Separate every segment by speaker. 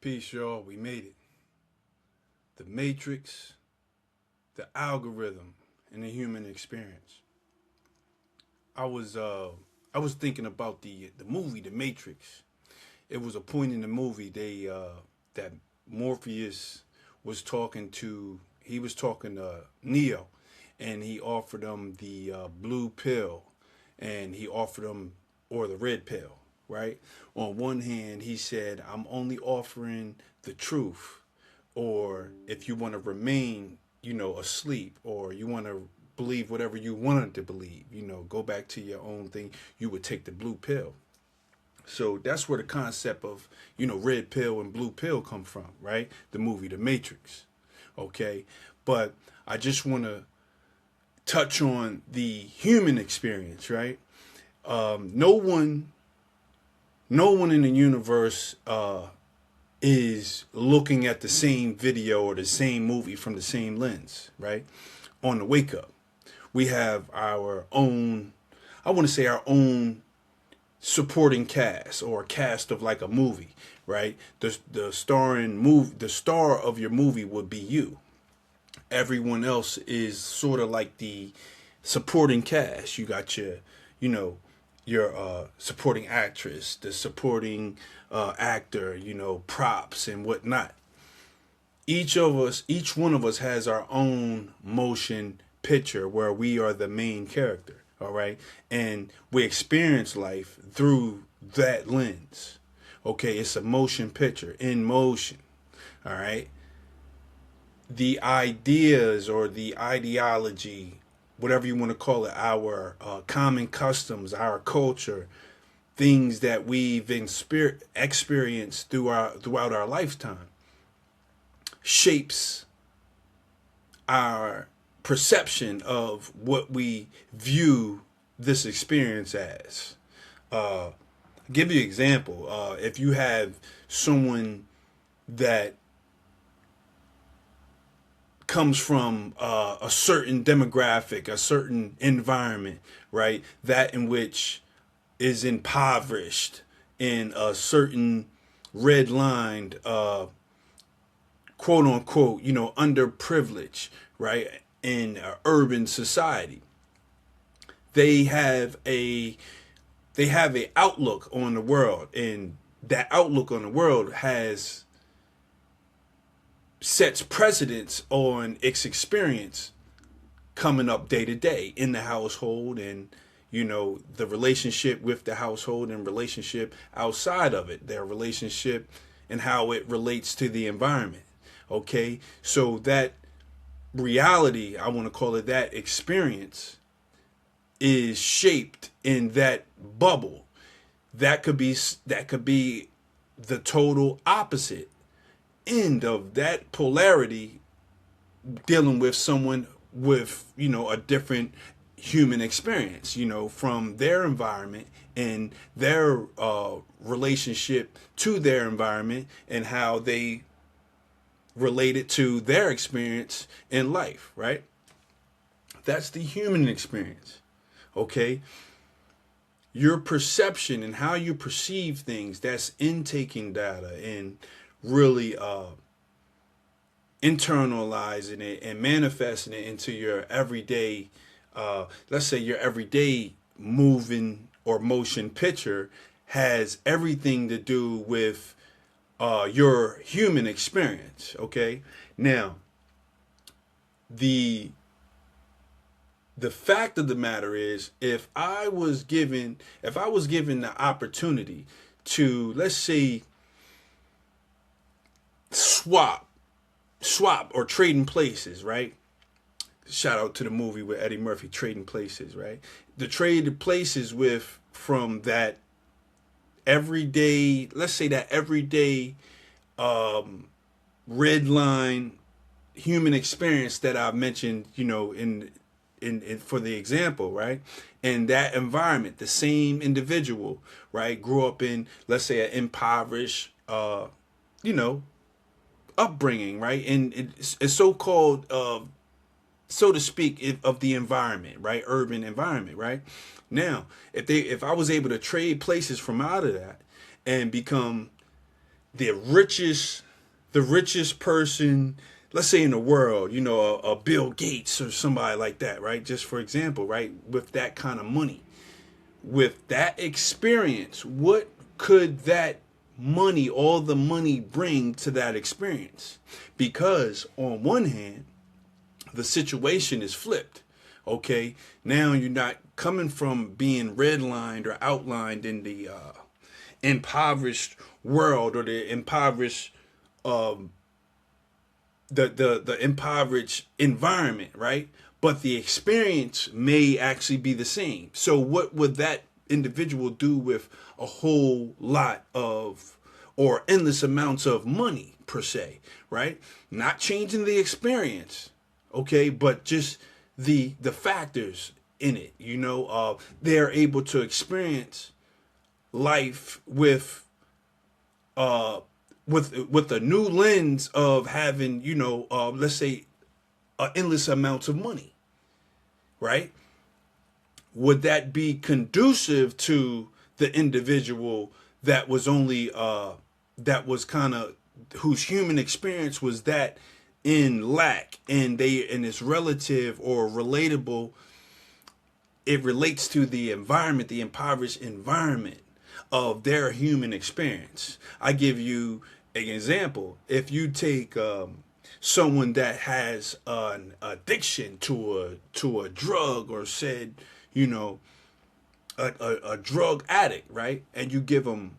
Speaker 1: Peace, y'all. We made it. The Matrix, the algorithm, and the human experience. I was uh I was thinking about the movie The Matrix. It was a point in the movie that Morpheus was talking to he was talking to Neo, and he offered him the blue pill, and he offered him or the red pill, right? On one hand, he said, "I'm only offering the truth," or if you want to remain, asleep, or you want to believe whatever you wanted to believe, go back to your own thing, you would take the blue pill. So that's where the concept of, red pill and blue pill come from, right? The movie The Matrix. Okay. But I just want to touch on the human experience, right? No one, no one in the universe is looking at the same video or the same movie from the same lens, right? On the wake up, we have our own, I want to say our own supporting cast or cast of like a movie, right? The star of your movie would be you. Everyone else is sort of like the supporting cast. You got you know, your supporting actress, the supporting actor, props and whatnot. Each one of us has our own motion picture where we are the main character. All right. And we experience life through that lens. Okay. It's a motion picture in motion. All right. The ideas or the ideology, whatever you want to call it, our common customs, our culture, things that we've experienced throughout our lifetime shapes our perception of what we view this experience as. I'll give you an example. If you have someone that comes from a certain demographic, a certain environment, right? That in which is impoverished in a certain red-lined, quote unquote, underprivileged, right? In urban society, they have a outlook on the world, and that outlook on the world has sets precedence on its experience coming up day to day in the household, and the relationship with the household and relationship outside of it, their relationship and how it relates to the environment. Okay, so that reality, I want to call it, that experience is shaped in that bubble. That could be the total opposite end of that polarity, dealing with someone with a different human experience, from their environment and their relationship to their environment, and how they relate it to their experience in life, right? That's the human experience. Okay. Your perception and how you perceive things, that's intaking data and really internalizing it and manifesting it into your everyday, let's say your everyday moving or motion picture has everything to do with your human experience. Okay. Now, the the fact of the matter is, if I was given the opportunity to, let's say, swap swap or trading places, right? Shout out to the movie with Eddie Murphy, Trading Places, right? The trade places with from that everyday, let's say that everyday red line human experience that I've mentioned, in for the example, right? And that environment, the same individual, right, grew up in, let's say, an impoverished, you know, upbringing, right, and it's so-called, so to speak, of the environment, right, urban environment, right. Now, if I was able to trade places from out of that and become the richest person, let's say in the world, a Bill Gates or somebody like that, right? Just for example, right? With that kind of money, with that experience, what could that money, all the money, bring to that experience? Because on one hand, the situation is flipped. Okay, now you're not coming from being redlined or outlined in the impoverished world, or the impoverished the impoverished environment, right? But the experience may actually be the same. So what would that individual do with a whole lot of, or endless amounts of money per se, right? Not changing the experience, okay, but just the factors in it. They're able to experience life uh with a new lens of having, let's say, endless amounts of money, right? Would that be conducive to the individual that was only that was kind of, whose human experience was that in lack, and it's relative or relatable, it relates to the environment, the impoverished environment of their human experience? I give you an example. If you take someone that has an addiction to a drug, or said, you know, a drug addict, right? And you give them,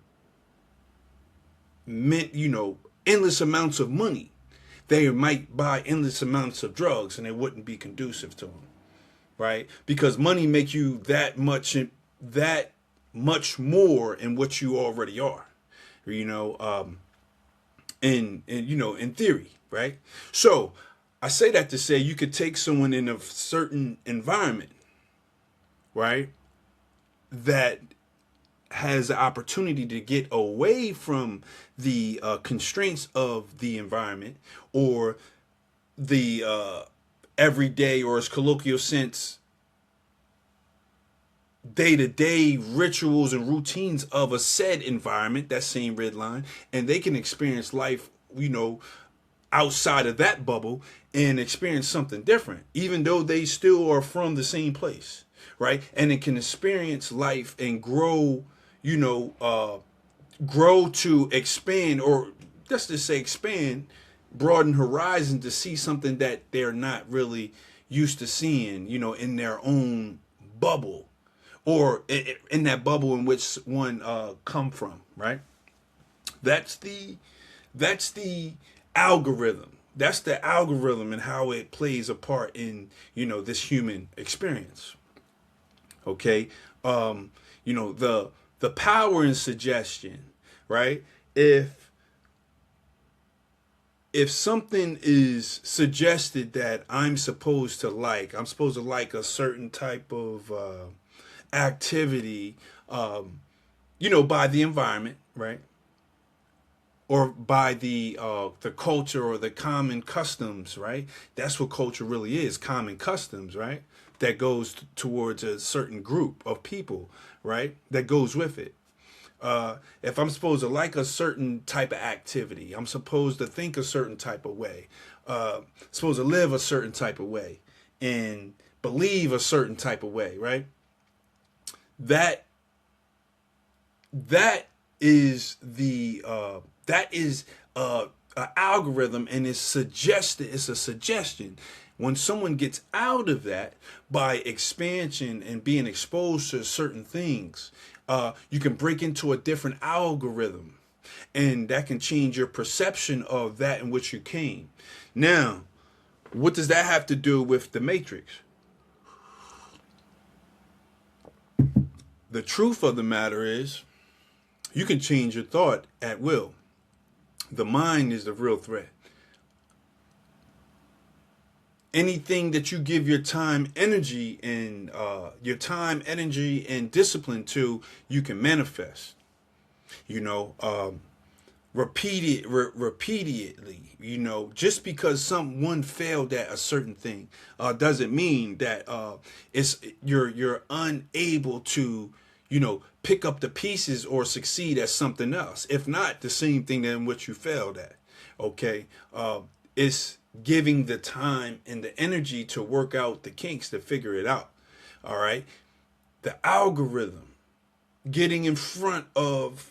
Speaker 1: endless amounts of money, they might buy endless amounts of drugs, and it wouldn't be conducive to them, right? Because money makes you that much more in what you already are, in theory, right? So I say that to say, you could take someone in a certain environment, right, that has the opportunity to get away from the constraints of the environment, or the everyday, or as colloquial sense, day-to-day rituals and routines of a said environment, that same red line, and they can experience life, outside of that bubble, and experience something different, even though they still are from the same place, right? And it can experience life and grow, grow to expand, or let's just say expand, broaden horizon, to see something that they're not really used to seeing, in their own bubble, or in that bubble in which one come from, right? That's the algorithm. That's the algorithm, and how it plays a part in, this human experience. Okay, the power in suggestion, right? If something is suggested that I'm supposed to like a certain type of activity, by the environment, right? Or by the culture, or the common customs, right? That's what culture really is, common customs, right? That goes towards a certain group of people, right? That goes with it. If I'm supposed to like a certain type of activity, I'm supposed to think a certain type of way, supposed to live a certain type of way, and believe a certain type of way, right? That that is an algorithm, and it's a suggestion. When someone gets out of that by expansion and being exposed to certain things, you can break into a different algorithm, and that can change your perception of that in which you came. Now, what does that have to do with the Matrix? The truth of the matter is, you can change your thought at will. The mind is the real threat. Anything that you give your time, energy, and discipline to, you can manifest. Repeatedly. Just because someone failed at a certain thing doesn't mean that you're unable to pick up the pieces or succeed at something else. If not, the same thing than what you failed at. Okay. It's giving the time and the energy to work out the kinks, to figure it out. All right. The algorithm, getting in front of,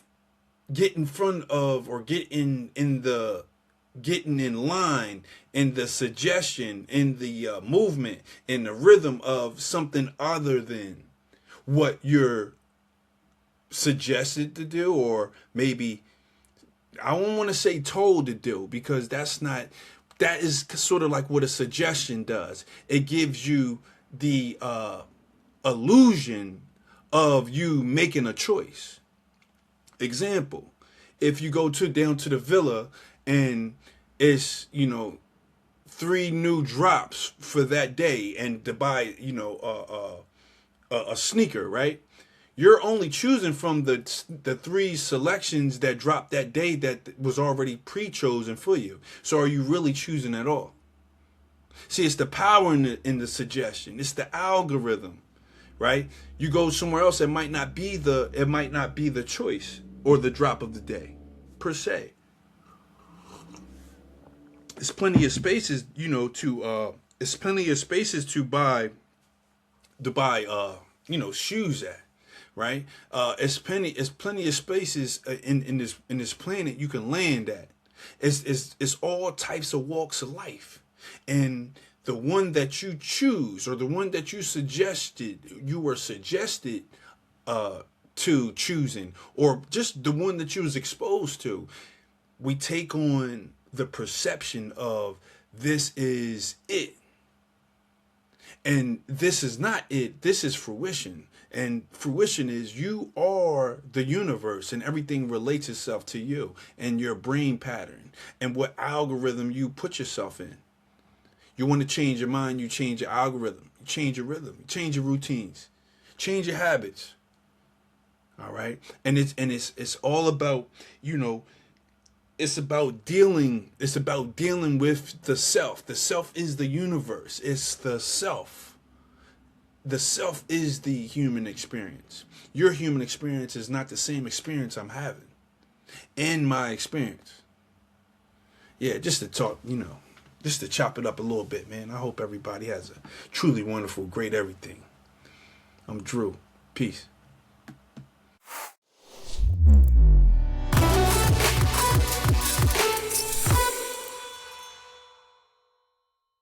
Speaker 1: or getting in line, in the suggestion, in the movement, in the rhythm of something other than what you're suggested to do, or maybe, I don't want to say told to do, because that is sort of like what a suggestion does. It gives you the illusion of you making a choice. Example, if you go down to the villa and it's 3 new drops for that day, and to buy a sneaker, right? You're only choosing from the 3 selections that dropped that day that was already pre-chosen for you. So are you really choosing at all? See, it's the power in the suggestion. It's the algorithm, right? You go somewhere else, it might not be the choice or the drop of the day per se. There's plenty of spaces, to buy shoes at, right? It's plenty of spaces in this planet you can land at. It's all types of walks of life, and the one that you choose, or the one that you were suggested to choosing, or just the one that you was exposed to, we take on the perception of this is it. And this is not it. This is fruition. And fruition is you are the universe, and everything relates itself to you and your brain pattern and what algorithm you put yourself in. You want to change your mind, you change your algorithm, you change your rhythm, you change your routines, change your habits. All right. And it's all about, it's about dealing with the self. The self is the universe. It's the self. The self is the human experience. Your human experience is not the same experience I'm having. In my experience. Yeah, just to talk, just to chop it up a little bit, man. I hope everybody has a truly wonderful, great everything. I'm Drew. Peace.